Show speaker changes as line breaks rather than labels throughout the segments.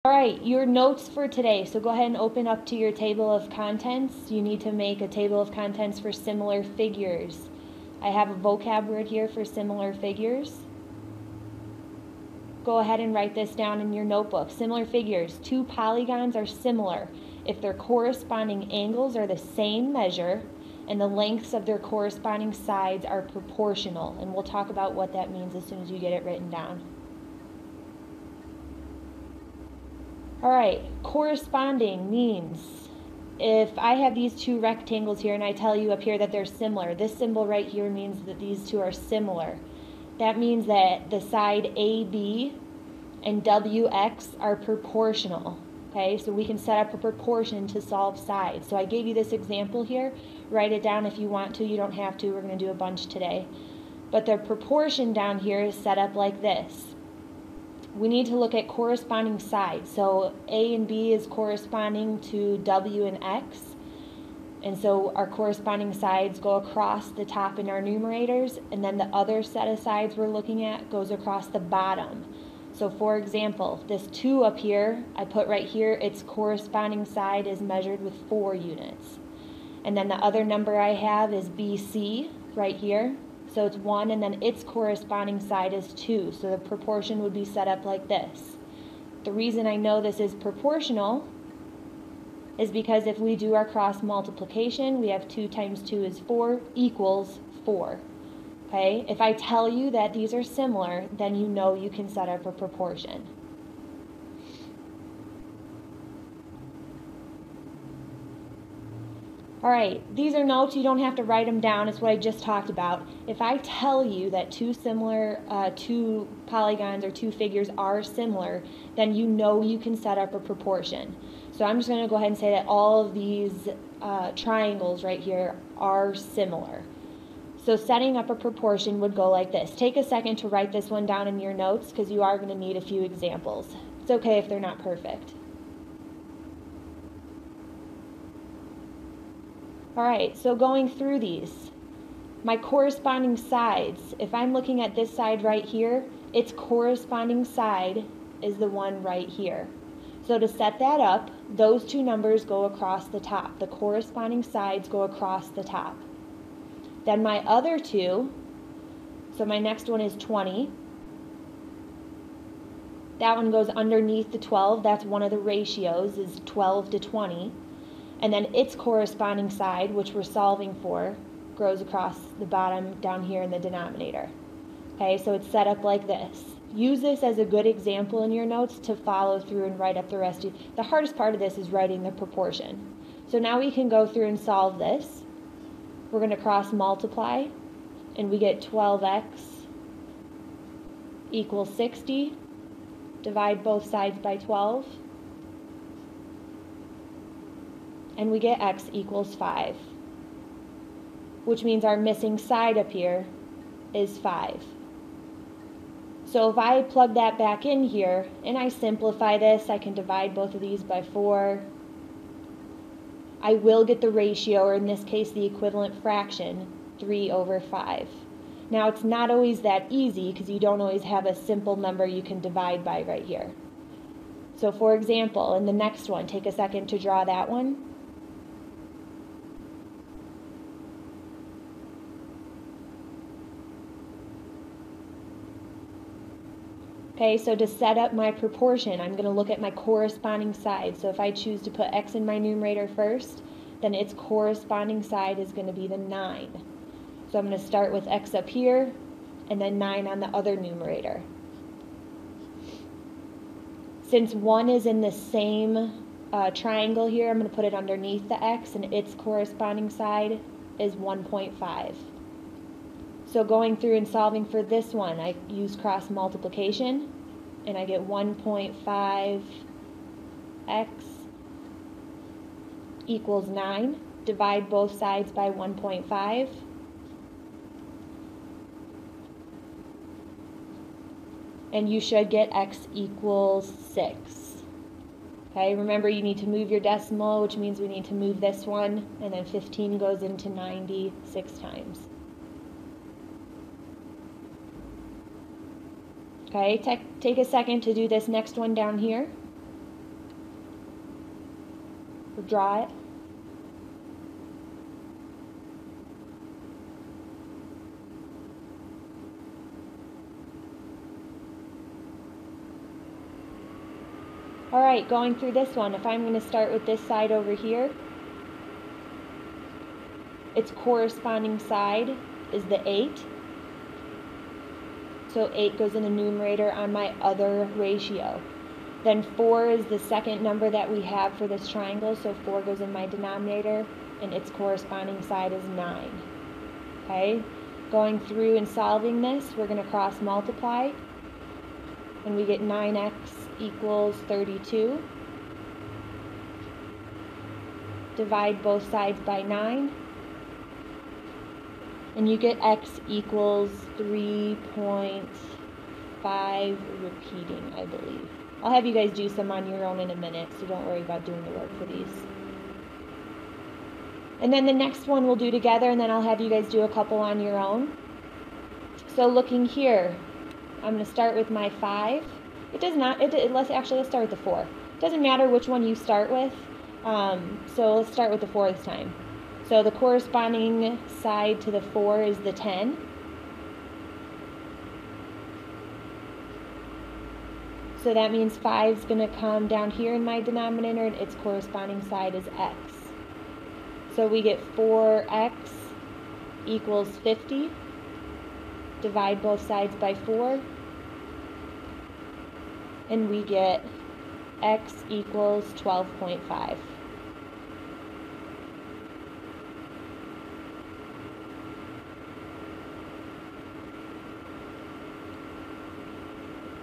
All right, your notes for today. So go ahead and open up to your table of contents. You need to make a table of contents for similar figures. I have a vocab word here for similar figures. Go ahead and write this down in your notebook. Similar figures. Two polygons are similar if their corresponding angles are the same measure and the lengths of their corresponding sides are proportional. And we'll talk about what that means as soon as you get it written down. All right, corresponding means if I have these two rectangles here and I tell you up here that they're similar, this symbol right here means that these two are similar. That means that the side AB and WX are proportional. Okay, so we can set up a proportion to solve sides. So I gave you this example here. Write it down if you want to. You don't have to. We're going to do a bunch today. But the proportion down here is set up like this. We need to look at corresponding sides. So A and B is corresponding to W and X. And so our corresponding sides go across the top in our numerators, and then the other set of sides we're looking at goes across the bottom. So for example, this 2 up here, I put right here, its corresponding side is measured with 4 units. And then the other number I have is BC right here. So it's 1, and then its corresponding side is 2. So the proportion would be set up like this. The reason I know this is proportional is because if we do our cross multiplication, we have 2 times 2 is 4 equals 4. Okay? If I tell you that these are similar, then you know you can set up a proportion. All right, these are notes. You don't have to write them down. It's what I just talked about. If I tell you that two polygons or two figures are similar, then you know you can set up a proportion. So I'm just going to go ahead and say that all of these triangles right here are similar. So setting up a proportion would go like this. Take a second to write this one down in your notes because you are going to need a few examples. It's okay if they're not perfect. All right, so going through these, my corresponding sides, if I'm looking at this side right here, its corresponding side is the one right here. So to set that up, those two numbers go across the top. The corresponding sides go across the top. Then my other two, so my next one is 20. That one goes underneath the 12. That's one of the ratios, is 12 to 20. And then its corresponding side, which we're solving for, goes across the bottom down here in the denominator. Okay, so it's set up like this. Use this as a good example in your notes to follow through and write up the rest. The hardest part of this is writing the proportion. So now we can go through and solve this. We're going to cross multiply, and we get 12x equals 60. Divide both sides by 12. And we get x equals 5, which means our missing side up here is 5. So if I plug that back in here and I simplify this, I can divide both of these by 4. I will get the ratio, or in this case the equivalent fraction, 3 over 5. Now it's not always that easy because you don't always have a simple number you can divide by right here. So for example, in the next one, take a second to draw that one. Okay, so to set up my proportion, I'm going to look at my corresponding side. So if I choose to put x in my numerator first, then its corresponding side is going to be the 9. So I'm going to start with x up here, and then 9 on the other numerator. Since 1 is in the same triangle here, I'm going to put it underneath the x, and its corresponding side is 1.5. So going through and solving for this one, I use cross multiplication, and I get 1.5x equals 9. Divide both sides by 1.5. And you should get x equals 6. Okay, remember you need to move your decimal, which means we need to move this one, and then 15 goes into 90 6 times. Okay, take a second to do this next one down here. or draw it. All right, going through this one, if I'm going to start with this side over here, its corresponding side is the 8. So 8 goes in the numerator on my other ratio. Then 4 is the second number that we have for this triangle, so 4 goes in my denominator, and its corresponding side is 9. Okay? Going through and solving this, we're going to cross multiply, and we get 9x equals 32. Divide both sides by 9, and you get x equals 3.5 repeating, I believe. I'll have you guys do some on your own in a minute, so don't worry about doing the work for these. And then the next one we'll do together, and then I'll have you guys do a couple on your own. So looking here, I'm going to start with my 5. Let's start with the 4. It doesn't matter which one you start with, so let's start with the 4 this time. So the corresponding side to the 4 is the 10. So that means 5 is going to come down here in my denominator, and its corresponding side is x. So we get 4x equals 50. Divide both sides by 4. And we get x equals 12.5.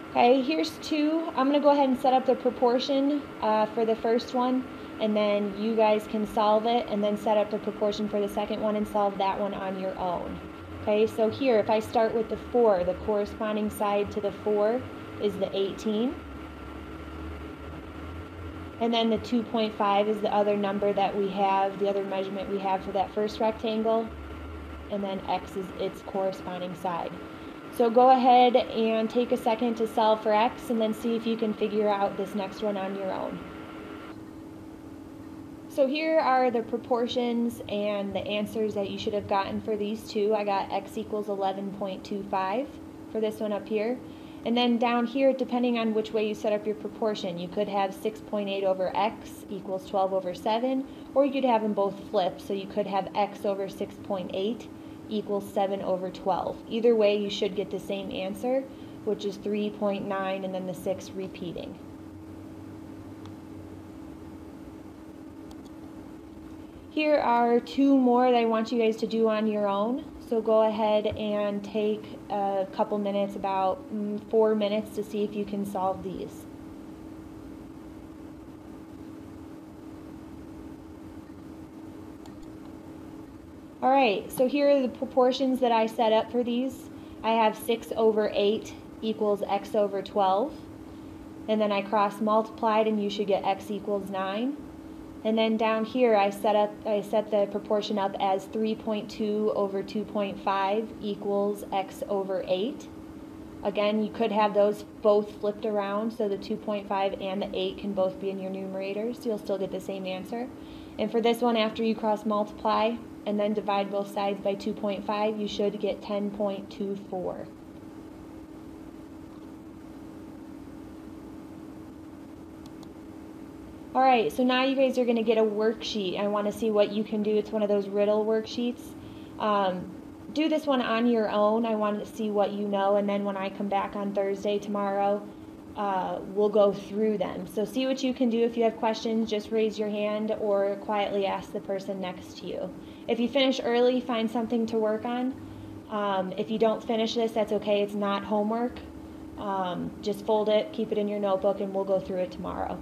Okay, here's 2. I'm going to go ahead and set up the proportion for the first one, and then you guys can solve it and then set up the proportion for the second one and solve that one on your own. Okay, so here if I start with the 4, the corresponding side to the 4 is the 18. And then the 2.5 is the other number that we have, the other measurement we have for that first rectangle. And then x is its corresponding side. So go ahead and take a second to solve for x and then see if you can figure out this next one on your own. So here are the proportions and the answers that you should have gotten for these two. I got x equals 11.25 for this one up here. And then down here, depending on which way you set up your proportion, you could have 6.8 over x equals 12 over 7, or you could have them both flipped. So you could have x over 6.8 equals 7 over 12. Either way, you should get the same answer, which is 3.9 and then the 6 repeating. Here are 2 more that I want you guys to do on your own. So go ahead and take a couple minutes, about 4 minutes, to see if you can solve these. Alright, so here are the proportions that I set up for these. I have 6 over 8 equals x over 12. And then I cross multiplied, and you should get x equals 9. And then down here I set the proportion up as 3.2 over 2.5 equals x over 8. Again, you could have those both flipped around, so the 2.5 and the 8 can both be in your numerator, so you'll still get the same answer. And for this one, after you cross multiply and then divide both sides by 2.5, you should get 10.24. Alright, so now you guys are going to get a worksheet. I want to see what you can do. It's one of those riddle worksheets. Do this one on your own. I want to see what you know, and then when I come back on Thursday tomorrow, we'll go through them. So see what you can do. If you have questions, just raise your hand or quietly ask the person next to you. If you finish early, find something to work on. If you don't finish this, that's okay. It's not homework. Just fold it, keep it in your notebook, and we'll go through it tomorrow.